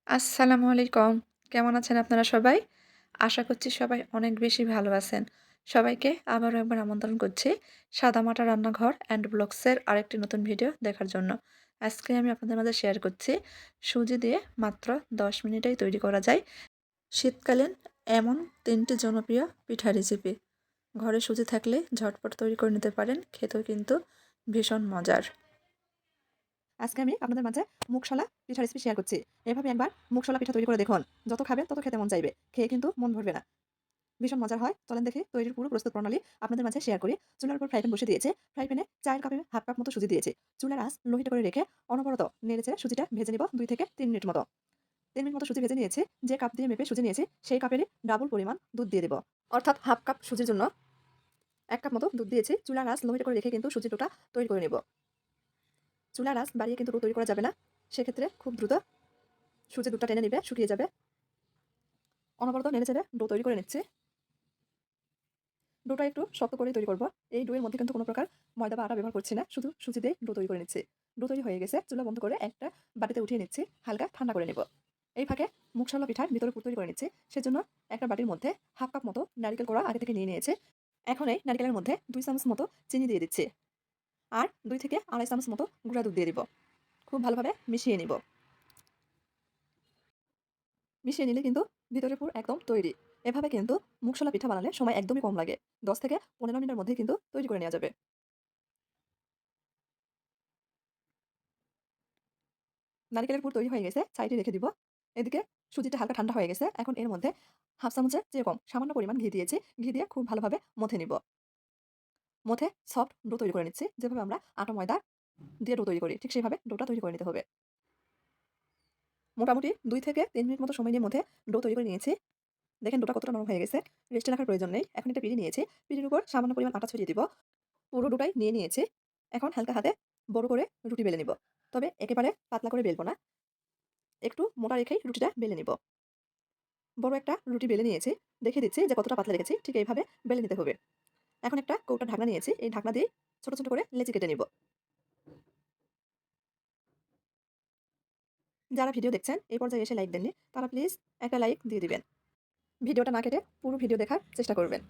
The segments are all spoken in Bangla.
আসসালামু আলাইকুম। কেমন আছেন আপনারা সবাই? আশা করছি সবাই অনেক বেশি ভালো আছেন। সবাইকে আবারও একবার আমন্ত্রণ করছি সাদামাটা রান্নাঘর অ্যান্ড ব্লগসের আরেকটি নতুন ভিডিও দেখার জন্য। আজকে আমি আপনাদের মাঝে শেয়ার করছি সুজি দিয়ে মাত্র ১০ মিনিটেই তৈরি করা যায় শীতকালীন এমন ৩টি জনপ্রিয় পিঠা রেসিপি। ঘরে সুজি থাকলে ঝটপট তৈরি করে নিতে পারেন, খেতেও কিন্তু ভীষণ মজার। আজকে আমি আপনাদের মাঝে মুগশলা পিঠা রেসিপি শেয়ার করছি। এভাবে একবার মুগশলা পিঠা তৈরি করে দেখুন। যত খাবেন তত খেতে মন চাইবে। খেয়ে কিন্তু মন ভরবে না। ভীষণ মজার হয়। চলেন দেখি তৈরির পুরো প্রস্তুত প্রণালী আপনাদের মাঝে শেয়ার করি। চুলার উপর ফ্রাই প্যান বসিয়ে দিয়েছি। ফ্রাই প্যানে চায়ের কাপে হাফ কাপ মতো সুজি দিয়েছি। চুলার আঁচ লো হিটে করে রেখে অনবরত নেড়েচেড়ে সুজিটা ভেজে নিব ২ থেকে ৩ মিনিট মতো। ৩ মিনিট মতো সুজি ভেজে নিয়েছি। যে কাপ দিয়ে মেপে সুজি নিয়েছি সেই কাপেরই ডাবল পরিমাণ দুধ দিয়ে দেব। অর্থাৎ হাফ কাপ সুজির জন্য ১ কাপ মতো দুধ দিয়েছি। চুলার আঁচ লো হিটে করে রেখে কিন্তু সুজির ডোটা তৈরি করে নেব। চুলার আঁচ বাড়িয়ে কিন্তু ডো তৈরি করা যাবে না। সেক্ষেত্রে খুব দ্রুত সুজির দুধটা টেনে নিবে, শুকিয়ে যাবে। অনবরত নেড়েচেড়ে ডো তৈরি করে নিচ্ছি। ডোটা একটু শক্ত করেই তৈরি করব। এই ডোয়ের মধ্যে কিন্তু কোনো প্রকার ময়দা বা আটা ব্যবহার করছি না, শুধু সুজি দিয়েই ডো তৈরি করে নিচ্ছি। ডো তৈরি হয়ে গেছে, চুলা বন্ধ করে একটা বাটিতে উঠিয়ে নিচ্ছি, হালকা ঠান্ডা করে নেব। এই ফাঁকে মুগশলা পিঠার ভিতরে পুর তৈরি করে নিচ্ছি। সেজন্য একটা বাটির মধ্যে হাফ কাপ মতো নারকেল কোড়া আগে থেকে নিয়ে নিয়েছে। এখন এই নারকেলের মধ্যে ২ চামচ মতো চিনি দিয়ে দিচ্ছি। আর ২ থেকে ২.৫ চামচ মতো গুঁড়া দুধ দিয়ে দিব। খুব ভালোভাবে মিশিয়ে নিব। মিশিয়ে নিলে কিন্তু ভিতরের পুর একদম তৈরি। এভাবে কিন্তু মুগশলা পিঠা বানালে সময় একদমই কম লাগে। ১০ থেকে ১৫ মিনিটের মধ্যেই কিন্তু তৈরি করে নেওয়া যাবে। নারিকেলের পুর তৈরি হয়ে গেছে, সাইডে রেখে দিব। এদিকে সুজিটা হালকা ঠান্ডা হয়ে গেছে। এখন এর মধ্যে হাফ চামচের চেয়ে কম সামান্য পরিমাণ ঘি দিয়েছি। ঘি দিয়ে খুব ভালোভাবে মথে নিব। মথে সফট ডো তৈরি করে নিচ্ছি। যেভাবে আমরা আটা ময়দা দিয়ে ডো তৈরি করি, ঠিক সেইভাবে ডোটা তৈরি করে নিতে হবে। মোটামুটি ২ থেকে ৩ মিনিট মতো সময় নিয়ে মধ্যে ডো তৈরি করে নিয়েছি। দেখেন ডোটা কতটা নরম হয়ে গেছে। রেস্টে রাখার প্রয়োজন নেই। এখন একটা পিঁড়ি নিয়েছি। পিঁড়ির উপর সামান্য পরিমাণ আটা ছড়িয়ে দিব। পুরো ডোটাই নিয়ে নিয়েছি। এখন হালকা হাতে বড় করে রুটি বেলে নিব। তবে একেবারে পাতলা করে বেলব না। একটু মোটা রেখেই রুটিটা বেলে নিব। বড় একটা রুটি বেলে নিয়েছি। দেখিয়ে দিচ্ছি যে কতটা পাতলা রেখেছি। ঠিক এইভাবে বেলে নিতে হবে। এখন একটা কৌটার ঢাকনা নিয়েছি। এই ঢাকনা দিয়ে ছোট, ছোট করে লেচি কেটে নিব। যারা ভিডিও দেখছেন এই পর্যায়ে এসে লাইক দেননি, তারা প্লিজ একটা লাইক দিয়ে দিবেন। ভিডিওটা না কেটে পুরো ভিডিও দেখার চেষ্টা করবেন।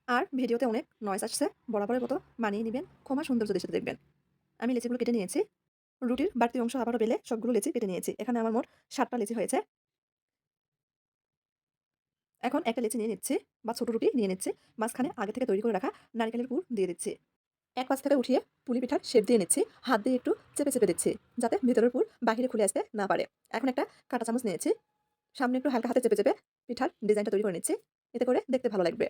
আর ভিডিওতে অনেক নয়েজ আসছে। বরাবরের মতো মানিয়ে নিবেন। ক্ষমা সৌন্দর্য সাথে দেখবেন। আমি লেচিগুলো কেটে নিয়েছি। রুটির বাড়তি অংশ আবারও বেলে সবগুলো লেচি কেটে নিয়েছি। এখানে আমার মোট ৭ টা লেচি হয়েছে। এখন একটা লেচি নিয়ে নিচ্ছি বা ছোট রুটি নিয়ে নিচ্ছি। মাঝখানে আগে থেকে তৈরি করে রাখা নারিকেলের পুর দিয়ে দিচ্ছি। এক পাশ থেকে উঠিয়ে পুলি পিঠার শেপ দিয়ে নিচ্ছি। হাত দিয়ে একটু চেপে, চেপে দিচ্ছি। যাতে ভেতরের পুর বাহিরে খুলে আসতে না পারে। এখন একটা কাঁটা চামচ নিয়েছি। সামনে একটু হালকা হাতে চেপে, চেপে পিঠার ডিজাইনটা তৈরি করে নিচ্ছি। এতে করে দেখতে ভালো লাগবে।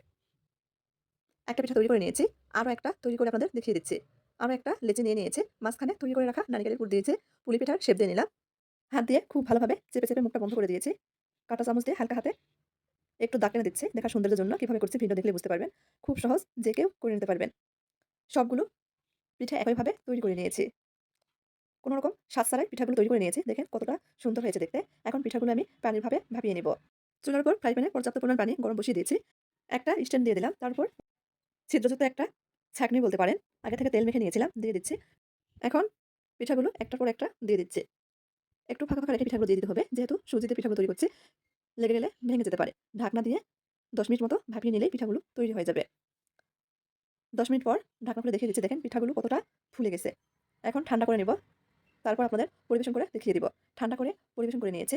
একটা পিঠা তৈরি করে নিয়েছি। আরো একটা তৈরি করে আপনাদের দেখিয়ে দিচ্ছি। আরো একটা লেচি নিয়ে নিয়েছি। মাঝখানে তৈরি করে রাখা নারিকেলের পুর দিয়েছি। পুলি পিঠার শেপ দিয়ে নিলাম। হাত দিয়ে খুব ভালোভাবে চেপে, চেপে মুখটা বন্ধ করে দিয়েছি। কাঁটা চামচ দিয়ে হালকা হাতে একটু দাগ টেনে দিচ্ছি। দেখার সৌন্দর্যের জন্য কিভাবে করছি ভিডিও দেখলে বুঝতে পারবেন। খুব সহজ, যে কেউ করে নিতে পারবেন। সবগুলো পিঠা একইভাবে তৈরি করে নিয়েছি। কোন রকম স্বাদ ছাড়াই পিঠাগুলো তৈরি করে নিয়েছি। দেখেন কতটা সুন্দর হয়েছে দেখতে। এখন পিঠাগুলো আমি পানির ভাপে ভাপিয়ে নিব। চুলার উপর ফ্রাই প্যানে পর্যাপ্ত পরিমাণ পানি গরম বসিয়ে দিয়েছি। একটা স্ট্যান্ড দিয়ে দিলাম। তারপর ছিদ্রযুক্ত একটা ছাঁকনি বলতে পারেন। আগে থেকে তেল মেখে নিয়েছিলাম, দিয়ে দিচ্ছি। এখন পিঠাগুলো একটার পর একটা দিয়ে দিচ্ছি। একটু ফাঁকা, ফাঁকা রেখে পিঠাগুলো দিয়ে দিতে হবে। যেহেতু সুজি দিয়ে পিঠাগুলো তৈরি করছি, লেগে গেলে ভেঙে যেতে পারে। ঢাকনা দিয়ে ১০ মিনিট মতো ভাপিয়ে নিলেই পিঠাগুলো তৈরি হয়ে যাবে। ১০ মিনিট পর ঢাকনা খুলে দেখিয়ে দিচ্ছি। দেখেন পিঠাগুলো কতটা ফুলে গেছে। এখন ঠান্ডা করে নিব। তারপর আপনাদের পরিবেশন করে দেখিয়ে দিব। ঠান্ডা করে পরিবেশন করে নিয়েছি।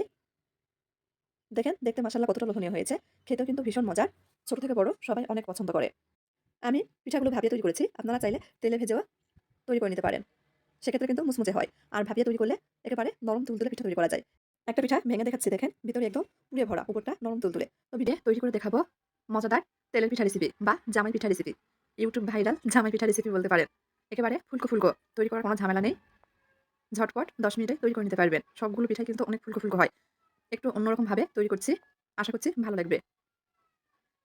দেখেন দেখতে মাশাআল্লাহ কতটা লোভনীয় হয়েছে। খেতেও কিন্তু ভীষণ মজার। ছোট থেকে বড় সবাই অনেক পছন্দ করে। আমি পিঠাগুলো ভাপিয়ে তৈরি করেছি। আপনারা চাইলে তেলে ভেজেও তৈরি করে নিতে পারেন। সেক্ষেত্রে কিন্তু মুচমুচে হয়। আর ভাপিয়ে তৈরি করলে একেবারে নরম তুলতুলে পিঠা তৈরি করা যায়। একটা পিঠা ভেঙে দেখাচ্ছি দেখেন। ভিতরে একদম পুড়ে ভরা, উপরটা নরম তুলতুলে। তো ভিডিও তৈরি করে দেখাবো মজাদার তেলের পিঠা রেসিপি বা জামাই পিঠা রেসিপি। ইউটিউব ভাইরাল জামাই পিঠা রেসিপি বলতে পারেন। একেবারে ফুলকো, ফুলকো। তৈরি করার কোনো ঝামেলা নেই। ঝটপট ১০ মিনিটে তৈরি করে নিতে পারবেন। সবগুলো পিঠাই কিন্তু অনেক ফুলকো, ফুলকো হয়। একটু অন্যরকমভাবে তৈরি করছি। আশা করছি ভালো লাগবে।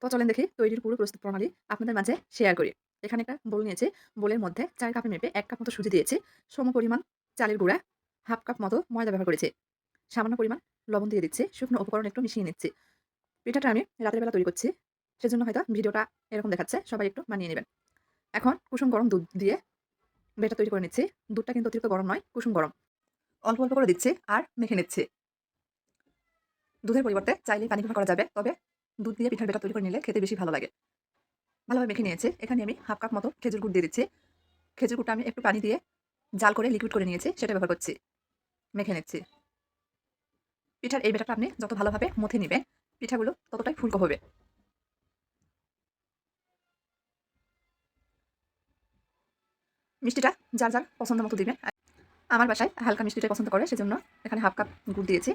তো চলেন দেখি তৈরির পুরো প্রস্তুত প্রণালী আপনাদের মাঝে শেয়ার করি। এখানে একটা বোল নিয়েছি। বোলের মধ্যে ৪ কাপে মেপে ১ কাপ মতো সুজি দিয়েছি। সমপরিমাণ চালের গুঁড়া, হাফ কাপ মতো ময়দা ব্যবহার করেছি। সামান্য পরিমাণ লবণ দিয়ে দিচ্ছি। শুকনো উপকরণ একটু মিশিয়ে নিচ্ছি। পিঠাটা আমি রাতের বেলা তৈরি করছি। সেজন্য হয়তো ভিডিওটা এরকম দেখাচ্ছে। সবাই একটু মানিয়ে নেবেন। এখন কুসুম গরম দুধ দিয়ে ব্যাটার তৈরি করে নিচ্ছি। দুধটা কিন্তু অতিরিক্ত গরম নয়, কুসুম গরম। অল্প, অল্প করে দিচ্ছি আর মেখে নিচ্ছি। দুধের পরিবর্তে চাইলে পানি ব্যবহার করা যাবে, তবে দুধ দিয়ে পিঠার ব্যাটার তৈরি করে নিলে খেতে বেশি ভালো লাগে। ভালোভাবে মেখে নিয়েছি। এখানে আমি হাফ কাপ মতো খেজুর গুড় দিয়ে দিচ্ছি। খেজুর গুড়টা আমি একটু পানি দিয়ে জাল করে লিকুইড করে নিয়েছি, সেটা ব্যবহার করছি। মেখে নিচ্ছি। পিঠার এই ব্যাটারটা আপনি যত ভালোভাবে মথে নিবেন, পিঠাগুলো ততটাই ফুলকো হবে। মিষ্টিটা যার যার পছন্দ মতো দিবেন। আমার বাসায় হালকা মিষ্টিটাই পছন্দ করে, সেজন্য এখানে হাফ কাপ গুড় দিয়েছি।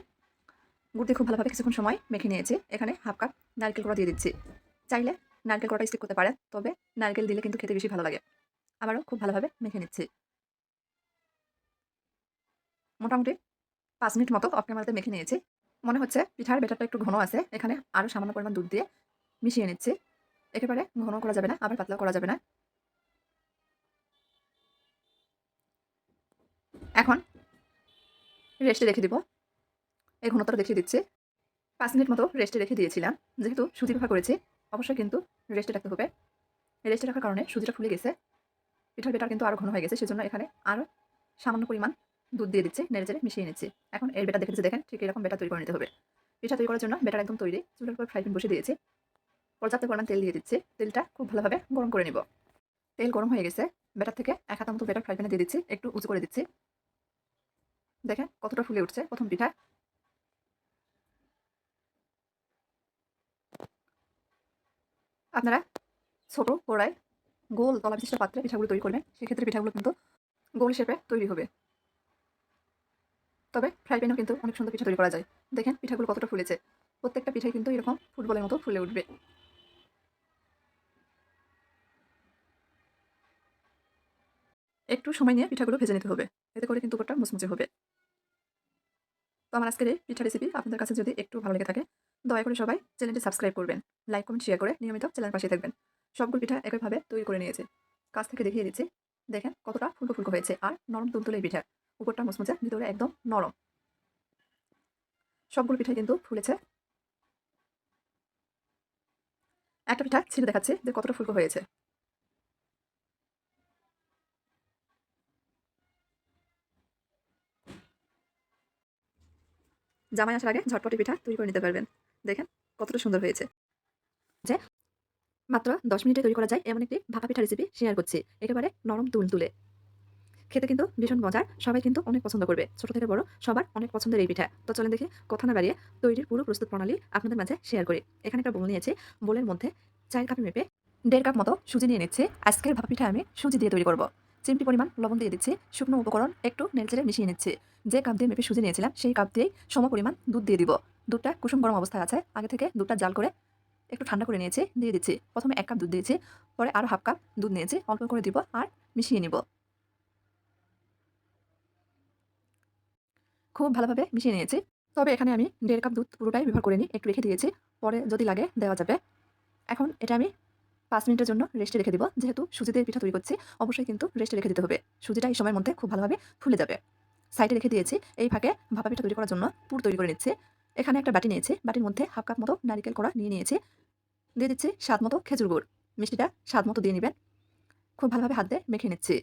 গুড় দিয়ে খুব ভালোভাবে কিছুক্ষণ সময় মেখে নিয়েছি। এখানে হাফ কাপ নারকেল কোড়া দিয়ে দিচ্ছি। চাইলে নারকেল কোড়াটা স্কিপ করতে পারেন, তবে নারকেল দিলে কিন্তু খেতে বেশি ভালো লাগে। আবারও খুব ভালোভাবে মেখে নিচ্ছি। মোটামুটি ৫ মিনিট মতো অফ ক্যামেরাতে মেখে নিয়েছি। মনে হচ্ছে পিঠার ব্যাটারটা একটু ঘন আছে। এখানে আরও সামান্য পরিমাণ দুধ দিয়ে মিশিয়ে নিচ্ছি। একেবারে ঘন করা যাবে না, আবার পাতলাও করা যাবে না। এখন রেস্টে রেখে দিব। এই ঘনত্বটা দেখিয়ে দিচ্ছি। ৫ মিনিট মতো রেস্টে রেখে দিয়েছিলাম। যেহেতু সুজি ব্যবহার করেছি, অবশ্যই কিন্তু রেস্টে রাখতে হবে। রেস্টে রাখার কারণে সুজিটা ফুলে গেছে। পিঠার ব্যাটার কিন্তু আরও ঘন হয়ে গেছে। সেজন্য এখানে আরও সামান্য পরিমাণ দুধ দিয়ে দিচ্ছি। নেড়েচেড়ে মিশিয়ে নিচ্ছি। এখন এর ব্যাটার দেখেছি, দেখেন ঠিক এরকম ব্যাটার তৈরি করে নিতে হবে। পিঠা তৈরি করার জন্য ব্যাটার একদম তৈরি। চুলার উপর ফ্রাই প্যান বসিয়ে দিয়েছি। পর্যাপ্ত পরিমাণ তেল দিয়ে দিচ্ছি। তেলটা খুব ভালোভাবে গরম করে নিব। তেল গরম হয়ে গেছে। ব্যাটার থেকে ১ হাতা মতো ব্যাটার ফ্রাই প্যানে দিয়ে দিচ্ছি। একটু উঁচু করে দিচ্ছি। দেখেন কতটা ফুলে উঠছে প্রথম পিঠা। আপনারা ছোট কড়াই গোল তলা বিশিষ্ট পাত্রে পিঠাগুলো তৈরি করবেন। সেক্ষেত্রে পিঠাগুলো কিন্তু গোল শেপে তৈরি হবে। তবে ফ্রাই প্যানেও কিন্তু অনেক সুন্দর পিঠা তৈরি করা যায়। দেখেন পিঠাগুলো কতটা ফুলেছে। প্রত্যেকটা পিঠাই কিন্তু এরকম ফুটবলের মতো ফুলে উঠবে। একটু সময় নিয়ে পিঠাগুলো ভেজে নিতে হবে। এতে করে কিন্তু উপরটা মুচমুচে হবে। তো আমার আজকের এই পিঠা রেসিপি আপনাদের কাছে যদি একটু ভালো লেগে থাকে, দয়া করে সবাই চ্যানেলটি সাবস্ক্রাইব করবেন। লাইক, কমেন্ট, শেয়ার করে নিয়মিত চ্যানেলের পাশে থাকবেন। সবগুলো পিঠা একইভাবে তৈরি করে নিয়েছি। কাছ থেকে দেখিয়ে দিচ্ছি। দেখেন কতটা ফুলকো ফুলকো হয়েছে আর নরম তুলতুলে এই পিঠা। উপরটা মুচমুচে, ভিতরে একদম নরম। সবগুলো পিঠাই কিন্তু ফুলেছে। একটা পিঠা ছিঁড়ে দেখাচ্ছি যে কতটা ফুলকো হয়েছে। জামাই আসার আগে ঝটপটি পিঠা তৈরি করে নিতে পারবেন। দেখেন কতটা সুন্দর হয়েছে। যে মাত্র ১০ মিনিটে তৈরি করা যায় এমন একটি ভাপা পিঠা রেসিপি শেয়ার করছি। একেবারে নরম তুলতুলে। খেতে কিন্তু ভীষণ মজার। সবাই কিন্তু অনেক পছন্দ করবে। ছোট থেকে বড় সবার অনেক পছন্দের এই পিঠা। তো চলেন দেখি কথা না বাড়িয়ে তৈরির পুরো প্রস্তুত প্রণালী আপনাদের মাঝে শেয়ার করি। এখানে একটা বোল নিয়েছি। বোলের মধ্যে ৪ কাপের মেপে ১.৫ কাপ মতো সুজি নিয়ে নিচ্ছি। আজকের ভাপা পিঠা আমি সুজি দিয়ে তৈরি করব। চিমটি পরিমাণ লবণ দিয়ে দিচ্ছি। শুকনো উপকরণ একটু নেড়েচেড়ে মিশিয়ে নিচ্ছি। যে কাপ দিয়ে মেপে সুজি নিয়েছিলাম সেই কাপ দিয়েই সমপরিমাণ দুধ দিয়ে দিব। দুধটা কুসুম গরম অবস্থায় আছে। আগে থেকে দুধটা জাল করে একটু ঠান্ডা করে নিয়েছি, দিয়ে দিচ্ছি। প্রথমে ১ কাপ দুধ দিয়েছি, পরে আরও হাফ কাপ দুধ নিয়েছি। অল্প করে দিব আর মিশিয়ে নিব। খুব ভালোভাবে মিশিয়ে নিয়েছি। তবে এখানে আমি ১.৫ কাপ দুধ পুরোটাই ব্যবহার করিনি, একটু রেখে দিয়েছি। পরে যদি লাগে দেওয়া যাবে। এখন এটা আমি ৫ মিনিটের জন্য রেস্টে রেখে দিব। যেহেতু সুজি দিয়ে পিঠা তৈরি করছি, অবশ্যই কিন্তু রেস্টে রেখে দিতে হবে। সুজিটা এই সময়ের মধ্যে খুব ভালোভাবে ফুলে যাবে। সাইডে রেখে দিয়েছি। এই ফাঁকে ভাপা পিঠা তৈরি করার জন্য পুর তৈরি করে নিচ্ছি। এখানে একটা বাটি নিয়েছি। বাটির মধ্যে হাফ কাপ মতো নারিকেল কোড়া নিয়ে নিয়েছি। দিয়ে দিচ্ছি স্বাদ মতো খেজুর গুড়। মিষ্টিটা স্বাদ মতো দিয়ে নিবেন। খুব ভালোভাবে হাত দিয়ে মেখে নিচ্ছি।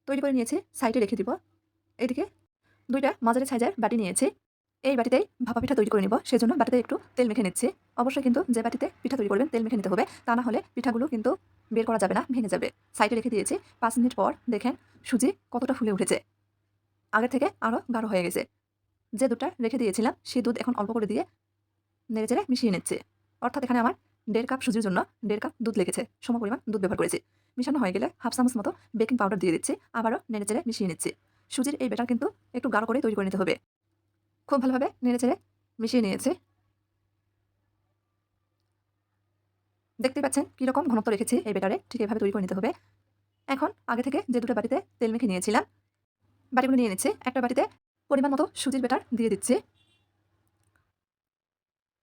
তৈরি করে নিয়েছি, সাইডে রেখে দিব। এদিকে ২ টা মাঝারি সাইজের বাটি নিয়েছি। এই বাটিতেই ভাপা পিঠা তৈরি করে নিব। সেজন্য বাটিতে একটু তেল মেখে নিচ্ছি। অবশ্যই কিন্তু যে বাটিতে পিঠা তৈরি করবেন তেল মেখে নিতে হবে। তা না হলে পিঠাগুলো কিন্তু বের করা যাবে না, ভেঙে যাবে। সাইডে রেখে দিয়েছি। ৫ মিনিট পর দেখেন সুজি কতটা ফুলে উঠেছে। আগের থেকে আরও গাঢ় হয়ে গেছে। যে দুধটা রেখে দিয়েছিলাম সেই দুধ এখন অল্প করে দিয়ে নেড়েচেড়ে মিশিয়ে নিচ্ছি। অর্থাৎ এখানে আমার ১.৫ কাপ সুজির জন্য ১.৫ কাপ দুধ লেগেছে। সমপরিমাণ দুধ ব্যবহার করেছি। মিশানো হয়ে গেলে হাফ চামচ মতো বেকিং পাউডার দিয়ে দিচ্ছি। আবারও নেড়েচেড়ে মিশিয়ে নিচ্ছি। সুজির এই ব্যাটার কিন্তু একটু গাঢ় করে তৈরি করে নিতে হবে। খুব ভালোভাবে নেড়েচেড়ে মিশিয়ে নিয়েছি। দেখতেই পাচ্ছেন কিরকম ঘনত্ব রেখেছি এই ব্যাটারে, ঠিক এভাবে তৈরি করে নিতে হবে। এখন আগে থেকে যে দুটো বাটিতে তেল মেখে নিয়েছিলাম, বাটিগুলো নিয়ে নিচ্ছি। একটা বাটিতে পরিমাণ মতো সুজির ব্যাটার দিয়ে দিচ্ছি।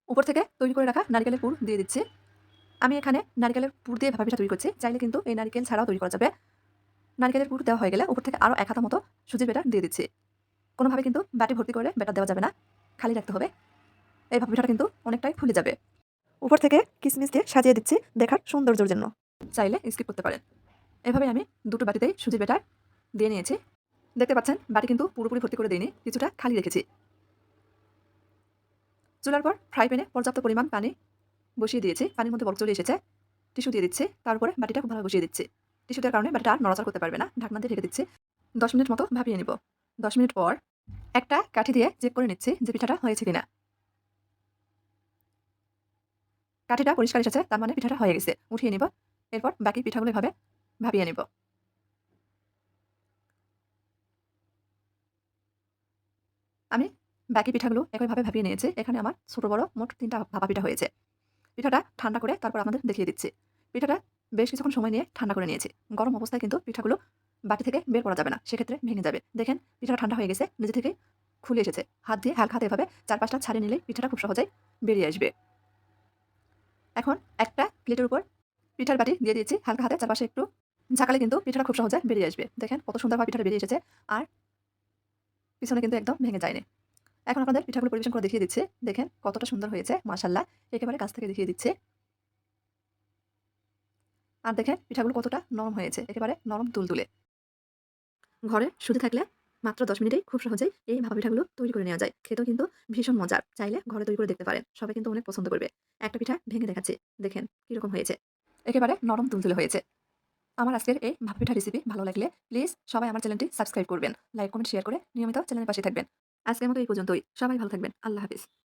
উপর থেকে তৈরি করে রাখা নারিকেলের পুর দিয়ে দিচ্ছি। আমি এখানে নারিকেলের পুর দিয়ে ভাপা পিঠা তৈরি করছি। চাইলে কিন্তু এই নারিকেল ছাড়াও তৈরি করা যাবে। নারিকেলের পুর দেওয়া হয়ে গেলে উপর থেকে আরও ১ হাতা মতো সুজির ব্যাটার দিয়ে দিচ্ছি। কোনোভাবে কিন্তু বাটি ভর্তি করে ব্যাটার দেওয়া যাবে না, খালি রাখতে হবে। এই ভাপা পিঠাটা কিন্তু অনেকটাই ফুলে যাবে। উপর থেকে কিশমিশ দিয়ে সাজিয়ে দিচ্ছি দেখার সৌন্দর্যের জন্য। চাইলে স্কিপ করতে পারেন। এভাবে আমি দুটো বাটিতেই সুজির ব্যাটার দিয়ে নিয়েছি। দেখতে পাচ্ছেন বাটি কিন্তু পুরোপুরি ভর্তি করে দিইনি, কিছুটা খালি রেখেছি। চুলার পর ফ্রাই প্যানে পর্যাপ্ত পরিমাণ পানি বসিয়ে দিয়েছি। পানির মধ্যে বলক চলে এসেছে। টিস্যু দিয়ে দিচ্ছি। তার উপরে বাটিটা খুব ভাবে বসিয়ে দিচ্ছি। টিস্যু দেওয়ার কারণে বাটিটা আর নড়াচড়া করতে পারবে না। ঢাকনা দিয়ে ঢেকে দিচ্ছি। ১০ মিনিট মতো ভাপিয়ে নিব। ১০ মিনিট পর একটা কাঠি দিয়ে চেক করে নিচ্ছি যে পিঠাটা হয়েছে কিনা। কাঠিটা পরিষ্কার এসেছে, তার মানে পিঠাটা হয়ে গেছে। উঠিয়ে নিব। এরপর বাকি পিঠাগুলো এভাবে ভাপিয়ে নিব। আমি বাকি পিঠাগুলো একইভাবে ভাপিয়ে নিয়েছি। এখানে আমার ছোট বড় মোট ৩ টা ভাপা পিঠা হয়েছে। পিঠাটা ঠান্ডা করে তারপর আপনাদের দেখিয়ে দিচ্ছি। পিঠাটা বেশ কিছুক্ষণ সময় নিয়ে ঠান্ডা করে নিয়েছি। গরম অবস্থায় কিন্তু পিঠাগুলো বাটি থেকে বের করা যাবে না। সেক্ষেত্রে ভেঙে যাবে। দেখেন পিঠাটা ঠান্ডা হয়ে গেছে, নিজে থেকেই খুলে এসেছে। হাত দিয়ে হালকা হাতে এভাবে ৪-৫ টা ছাড়িয়ে নিলেই পিঠাটা খুব সহজেই বেরিয়ে আসবে। এখন একটা প্লেটের উপর পিঠার বাটি দিয়ে দিয়েছি। হালকা হাতে চারপাশে একটু ঝাঁকালে কিন্তু পিঠাটা খুব সহজে বেরিয়ে আসবে। দেখেন কত সুন্দরভাবে পিঠাটা বেরিয়ে এসেছে। আর পিছনে কিন্তু একদম ভেঙে যায়নি। এখন আপনাদের পিঠাগুলো পরিবেশন করে দেখিয়ে দিচ্ছি। দেখেন কতটা সুন্দর হয়েছে মাশাআল্লাহ। একেবারে কাছ থেকে দেখিয়ে দিচ্ছি। আর দেখেন পিঠাগুলো কতটা নরম হয়েছে। একেবারে নরম তুলতুলে। ঘরে শুধু থাকলে মাত্র ১০ মিনিটেই খুব সহজেই এই ভাপা পিঠাগুলো তৈরি করে নেওয়া যায়। খেতেও কিন্তু ভীষণ মজার। চাইলে ঘরে তৈরি করে দেখতে পারেন। সবাই কিন্তু অনেক পছন্দ করবে। একটা পিঠা ভেঙে দেখাচ্ছি। দেখেন কিরকম হয়েছে। একেবারে নরম তুলতুলে হয়েছে। আমার আজকের এই ভাপা পিঠা রেসিপি ভালো লাগলে প্লিজ সবাই আমার চ্যানেলটি সাবস্ক্রাইব করবেন। লাইক, কমেন্ট, শেয়ার করে নিয়মিত চ্যানেলের পাশে থাকবেন। আজকের মতো এই পর্যন্তই। সবাই ভালো থাকবেন। আল্লাহ হাফেজ।